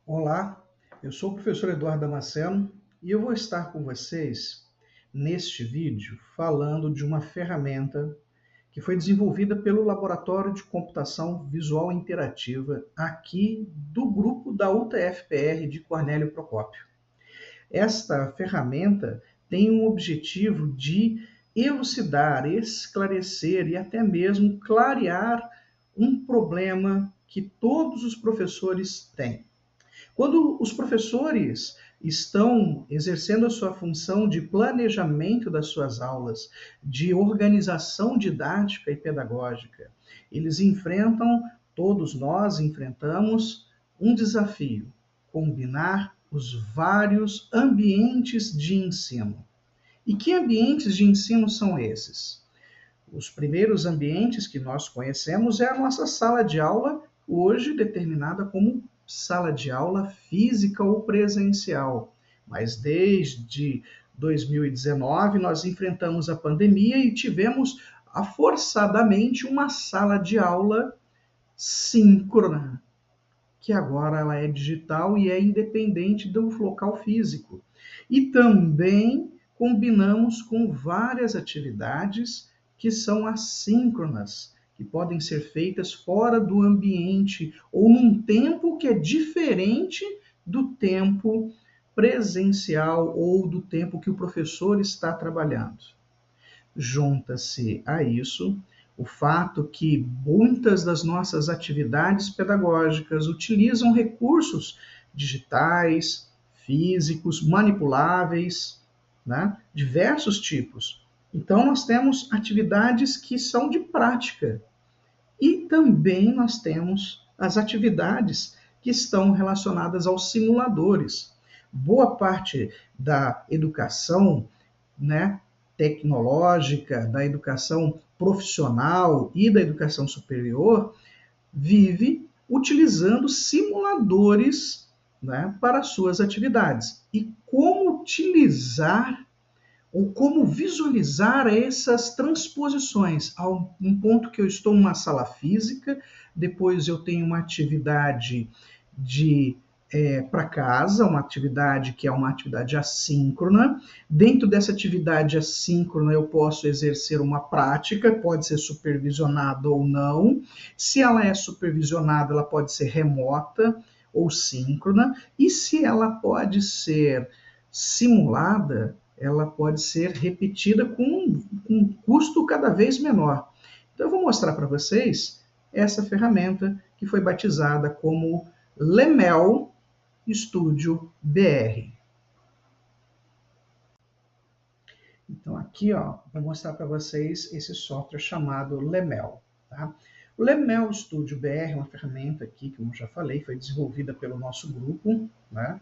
Olá, eu sou o professor Eduardo Damasceno e eu vou estar com vocês neste vídeo falando de uma ferramenta que foi desenvolvida pelo Laboratório de Computação Visual Interativa aqui do grupo da UTFPR de Cornélio Procópio. Esta ferramenta tem o objetivo de elucidar, esclarecer e até mesmo clarear um problema que todos os professores têm. Quando os professores estão exercendo a sua função de planejamento das suas aulas, de organização didática e pedagógica, eles enfrentam, todos nós enfrentamos, um desafio: combinar os vários ambientes de ensino. E que ambientes de ensino são esses? Os primeiros ambientes que nós conhecemos é a nossa sala de aula, hoje determinada como sala de aula física ou presencial. Mas desde 2019 nós enfrentamos a pandemia e tivemos forçadamente uma sala de aula síncrona, que agora ela é digital e é independente do local físico. E também combinamos com várias atividades que são assíncronas, que podem ser feitas fora do ambiente ou num tempo que é diferente do tempo presencial ou do tempo que o professor está trabalhando. Junta-se a isso o fato que muitas das nossas atividades pedagógicas utilizam recursos digitais, físicos, manipuláveis, né? Diversos tipos. Então, nós temos atividades que são de prática e também nós temos as atividades que estão relacionadas aos simuladores. Boa parte da educação, né, tecnológica, da educação profissional e da educação superior vive utilizando simuladores, né, para suas atividades. E como utilizar ou como visualizar essas transposições a um ponto que eu estou numa sala física, depois eu tenho uma atividade de para casa, uma atividade que é uma atividade assíncrona. Dentro dessa atividade assíncrona, eu posso exercer uma prática, pode ser supervisionada ou não. Se ela é supervisionada, ela pode ser remota ou síncrona. E se ela pode ser simulada, ela pode ser repetida com um custo cada vez menor. Então, eu vou mostrar para vocês essa ferramenta que foi batizada como Lemel Studio BR. Então, aqui, ó, vou mostrar para vocês esse software chamado Lemel. Tá? O Lemel Studio BR é uma ferramenta aqui, como eu já falei, foi desenvolvida pelo nosso grupo, né?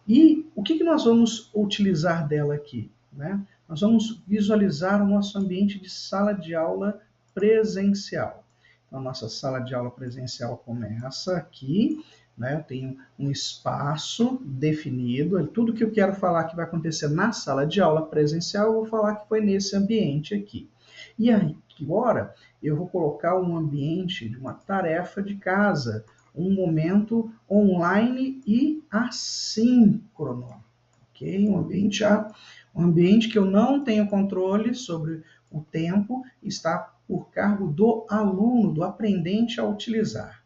E o que nós vamos utilizar dela aqui? Né? Nós vamos visualizar o nosso ambiente de sala de aula presencial. Então, a nossa sala de aula presencial começa aqui, né? Eu tenho um espaço definido, tudo que eu quero falar que vai acontecer na sala de aula presencial, eu vou falar que foi nesse ambiente aqui. E aí, agora, eu vou colocar um ambiente de uma tarefa de casa, um momento online e assíncrono, ok? Um ambiente que eu não tenho controle sobre o tempo, está por cargo do aluno, do aprendente a utilizar.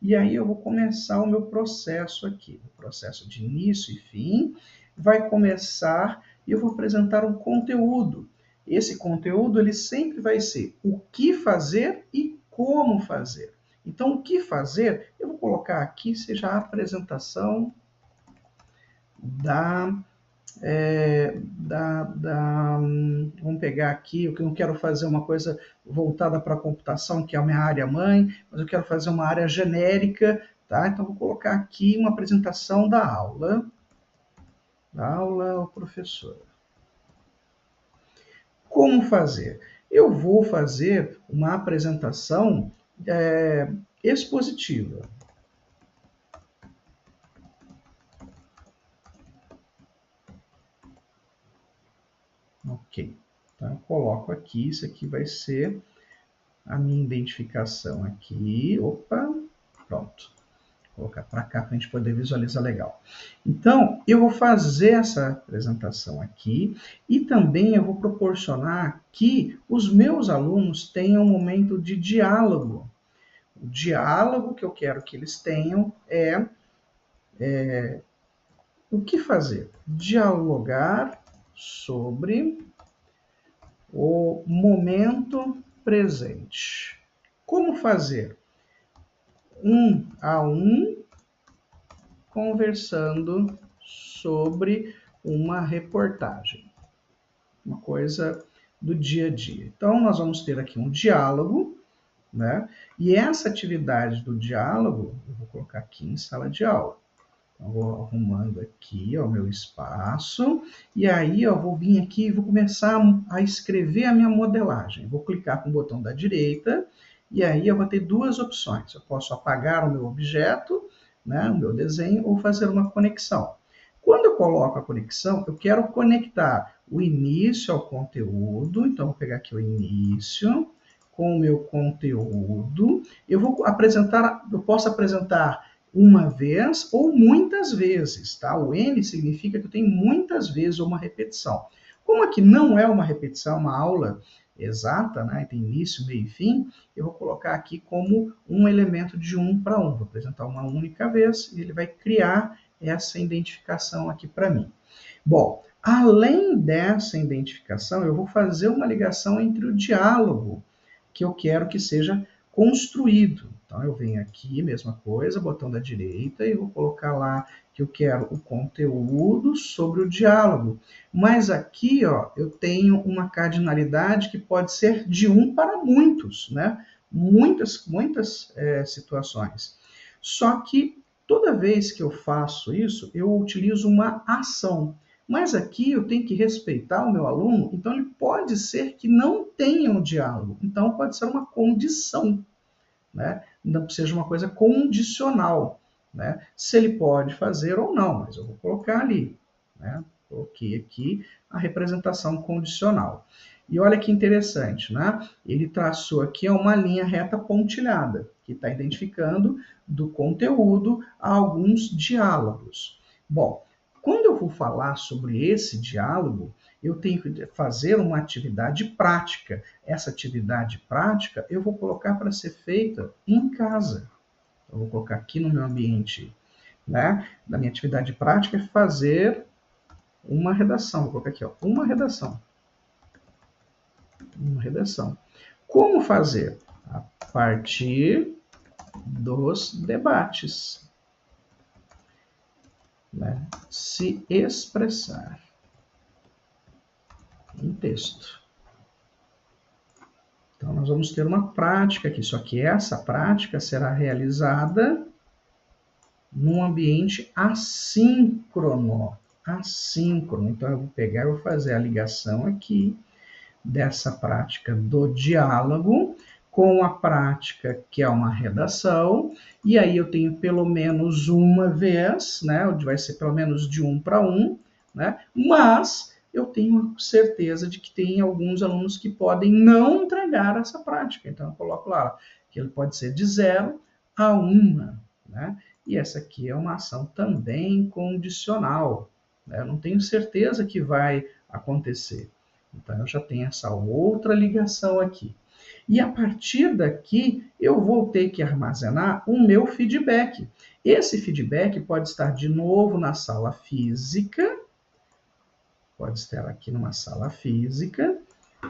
E aí eu vou começar o meu processo aqui, o processo de início e fim, vai começar e eu vou apresentar um conteúdo. Esse conteúdo ele sempre vai ser o que fazer e como fazer. Então, o que fazer? Eu vou colocar aqui, seja a apresentação da, vamos pegar aqui, eu não quero fazer uma coisa voltada para a computação, que é a minha área mãe, mas eu quero fazer uma área genérica, tá? Então, vou colocar aqui uma apresentação da aula ao professor. Como fazer? Eu vou fazer uma apresentação expositiva. Ok. Então, eu coloco aqui, isso aqui vai ser a minha identificação aqui. Opa, pronto. Vou colocar para cá para a gente poder visualizar legal. Então, eu vou fazer essa apresentação aqui e também eu vou proporcionar que os meus alunos tenham um momento de diálogo. O diálogo que eu quero que eles tenham é o que fazer? Dialogar sobre o momento presente. Como fazer? Um a um, conversando sobre uma reportagem, uma coisa do dia a dia. Então, nós vamos ter aqui um diálogo, né? E essa atividade do diálogo, eu vou colocar aqui em sala de aula. Então, vou arrumando aqui o meu espaço, e aí eu vou vir aqui e vou começar a escrever a minha modelagem. Vou clicar com o botão da direita, e aí eu vou ter duas opções. Eu posso apagar o meu objeto, né, o meu desenho, ou fazer uma conexão. Quando eu coloco a conexão, eu quero conectar o início ao conteúdo, então vou pegar aqui o início com o meu conteúdo. Eu posso apresentar uma vez ou muitas vezes, tá? O N significa que eu tenho muitas vezes uma repetição. Como aqui não é uma repetição, uma aula exata, né? Tem início, meio e fim, eu vou colocar aqui como um elemento de 1 para 1. Vou apresentar uma única vez e ele vai criar essa identificação aqui para mim. Bom, além dessa identificação, eu vou fazer uma ligação entre o diálogo que eu quero que seja construído. Então, eu venho aqui, mesma coisa, botão da direita, e vou colocar lá que eu quero o conteúdo sobre o diálogo. Mas aqui, ó, eu tenho uma cardinalidade que pode ser de 1 para muitos, né? Muitas situações. Só que toda vez que eu faço isso, eu utilizo uma ação. Mas aqui eu tenho que respeitar o meu aluno, então ele pode ser que não tenha um diálogo. Então pode ser uma condição, né? Não seja uma coisa condicional, né? Se ele pode fazer ou não, mas eu vou colocar ali, né? Coloquei aqui a representação condicional. E olha que interessante, né? Ele traçou aqui uma linha reta pontilhada, que está identificando do conteúdo a alguns diálogos. Bom, quando eu vou falar sobre esse diálogo, eu tenho que fazer uma atividade prática. Essa atividade prática eu vou colocar para ser feita em casa. Eu vou colocar aqui no meu ambiente, né? Da minha atividade prática é fazer uma redação. Vou colocar aqui, ó, uma redação. Uma redação. Como fazer? A partir dos debates. Né? Se expressar em texto. Então, nós vamos ter uma prática aqui, só que essa prática será realizada num ambiente assíncrono. Assíncrono. Então, eu vou pegar e vou fazer a ligação aqui dessa prática do diálogo com a prática que é uma redação, e aí eu tenho pelo menos uma vez, né? Vai ser pelo menos de 1 para 1, né? Mas eu tenho certeza de que tem alguns alunos que podem não entregar essa prática. Então, eu coloco lá que ele pode ser de 0 a 1, né? E essa aqui é uma ação também condicional, né? Eu não tenho certeza que vai acontecer. Então, eu já tenho essa outra ligação aqui. E a partir daqui, eu vou ter que armazenar o meu feedback. Esse feedback pode estar de novo na sala física, pode estar aqui numa sala física,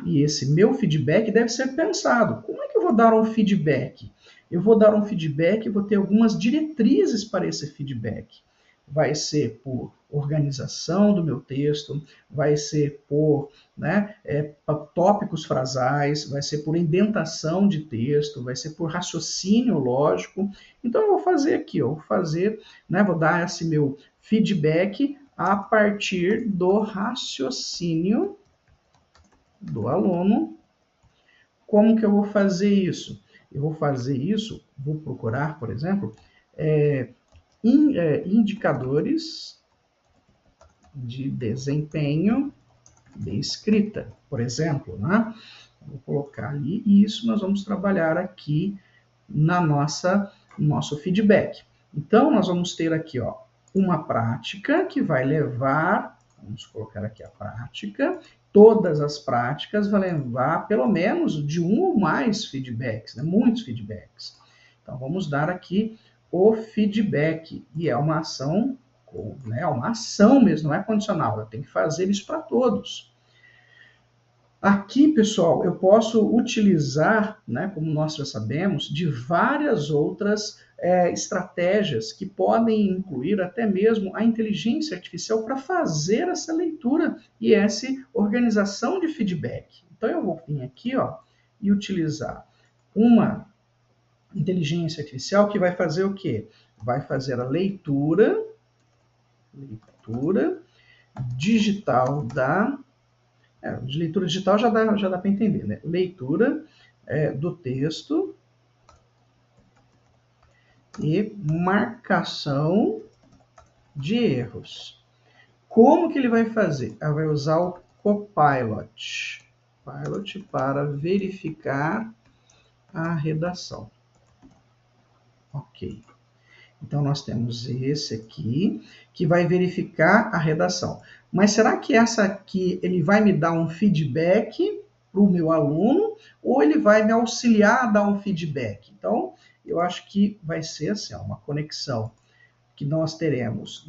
e esse meu feedback deve ser pensado. Como é que eu vou dar um feedback? Eu vou dar um feedback e vou ter algumas diretrizes para esse feedback. Vai ser por organização do meu texto, vai ser por tópicos frasais, vai ser por indentação de texto, vai ser por raciocínio lógico. Então, eu vou fazer aqui, vou dar esse meu feedback a partir do raciocínio do aluno. Como que eu vou fazer isso? Eu vou fazer isso, vou procurar, por exemplo, indicadores de desempenho de escrita, por exemplo, né? Vou colocar ali e isso nós vamos trabalhar aqui no nosso feedback. Então, nós vamos ter aqui, ó, uma prática que vai levar, vamos colocar aqui a prática, todas as práticas vão levar pelo menos de um ou mais feedbacks, né? Muitos feedbacks. Então, vamos dar aqui o feedback, e é uma ação, né? Uma ação mesmo, não é condicional, eu tenho que fazer isso para todos. Aqui, pessoal, eu posso utilizar, né, como nós já sabemos, de várias outras estratégias que podem incluir até mesmo a inteligência artificial para fazer essa leitura e essa organização de feedback. Então, eu vou vir aqui, ó, e utilizar uma inteligência artificial que vai fazer o quê? Vai fazer a leitura digital de leitura digital já dá para entender, né? Leitura do texto e marcação de erros. Como que ele vai fazer? Ele vai usar o Copilot para verificar a redação. Ok. Então, nós temos esse aqui, que vai verificar a redação. Mas será que essa aqui, ele vai me dar um feedback para o meu aluno, ou ele vai me auxiliar a dar um feedback? Então, eu acho que vai ser assim, ó, uma conexão que nós teremos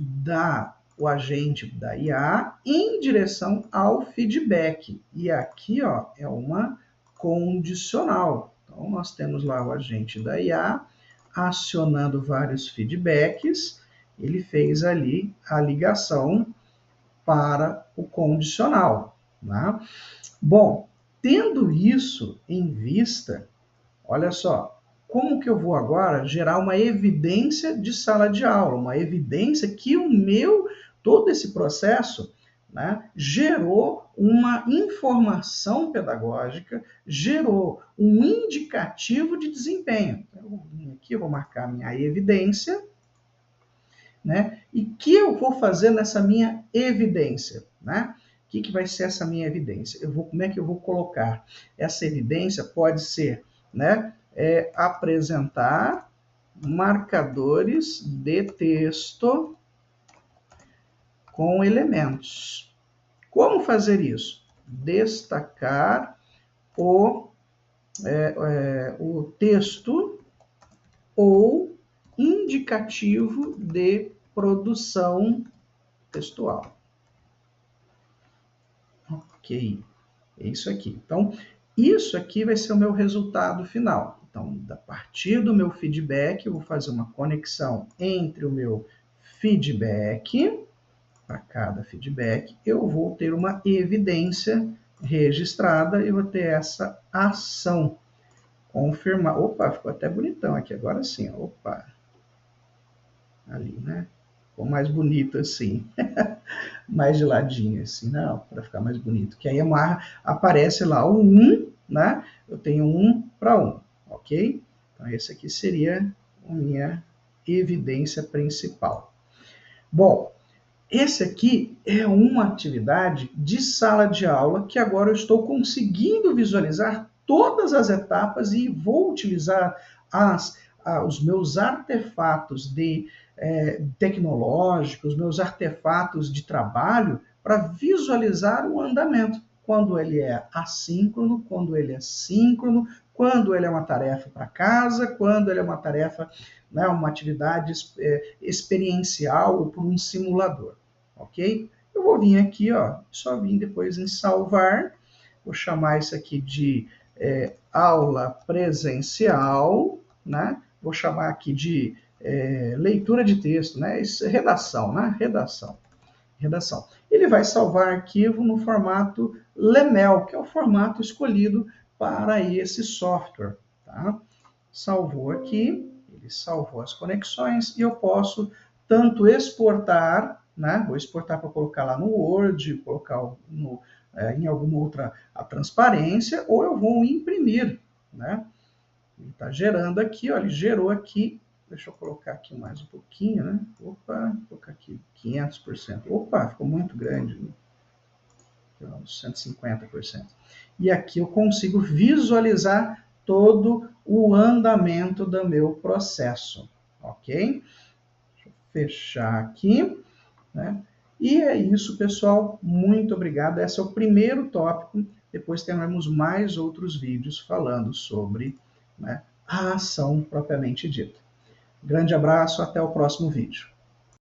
o agente da IA em direção ao feedback. E aqui, ó, é uma condicional. Então, nós temos lá o agente da IA, acionando vários feedbacks, ele fez ali a ligação para o condicional. Né? Bom, tendo isso em vista, olha só, como que eu vou agora gerar uma evidência de sala de aula, uma evidência que todo esse processo, né, gerou uma informação pedagógica, gerou um indicativo de desempenho. Então, eu vou vir aqui, eu vou marcar minha evidência, né? E o que eu vou fazer nessa minha evidência, né? O que vai ser essa minha evidência? Como é que eu vou colocar? Essa evidência pode ser, né, apresentar marcadores de texto com elementos. Como fazer isso? Destacar o texto ou indicativo de produção textual. Ok, é isso aqui. Então, isso aqui vai ser o meu resultado final. Então, a partir do meu feedback, eu vou fazer uma conexão entre o meu feedback, para cada feedback, eu vou ter uma evidência registrada e vou ter essa ação. Confirmar. Opa, ficou até bonitão aqui. Agora sim, opa. Ali, né? Ficou mais bonito assim. Mais de ladinho assim, não, para ficar mais bonito. Que aí aparece lá o 1, né? Eu tenho 1 para 1, ok? Então, esse aqui seria a minha evidência principal. Bom, esse aqui é uma atividade de sala de aula que agora eu estou conseguindo visualizar todas as etapas e vou utilizar os meus artefatos tecnológicos, meus artefatos de trabalho para visualizar o andamento. Quando ele é assíncrono, quando ele é síncrono, quando ele é uma tarefa para casa, quando ele é uma tarefa, né, uma atividade experiencial ou por um simulador, ok? Eu vou vir aqui, ó, só vim depois em salvar, vou chamar isso aqui de aula presencial, né? Vou chamar aqui de leitura de texto, né? Isso é redação, né? Redação. Ele vai salvar arquivo no formato LEMEL, que é o formato escolhido para esse software, tá? Salvou aqui, ele salvou as conexões e eu posso tanto exportar, né? Vou exportar para colocar lá no Word, colocar em alguma outra transparência, ou eu vou imprimir, né? Ele está gerando aqui, ó, ele gerou aqui. Deixa eu colocar aqui mais um pouquinho, né? Opa, vou colocar aqui 500%. Opa, ficou muito grande. 150%. E aqui eu consigo visualizar todo o andamento do meu processo, ok? fechar aqui, né? E é isso, pessoal. Muito obrigado. Esse é o primeiro tópico. Depois teremos mais outros vídeos falando sobre, né, a ação propriamente dita. Grande abraço, até o próximo vídeo.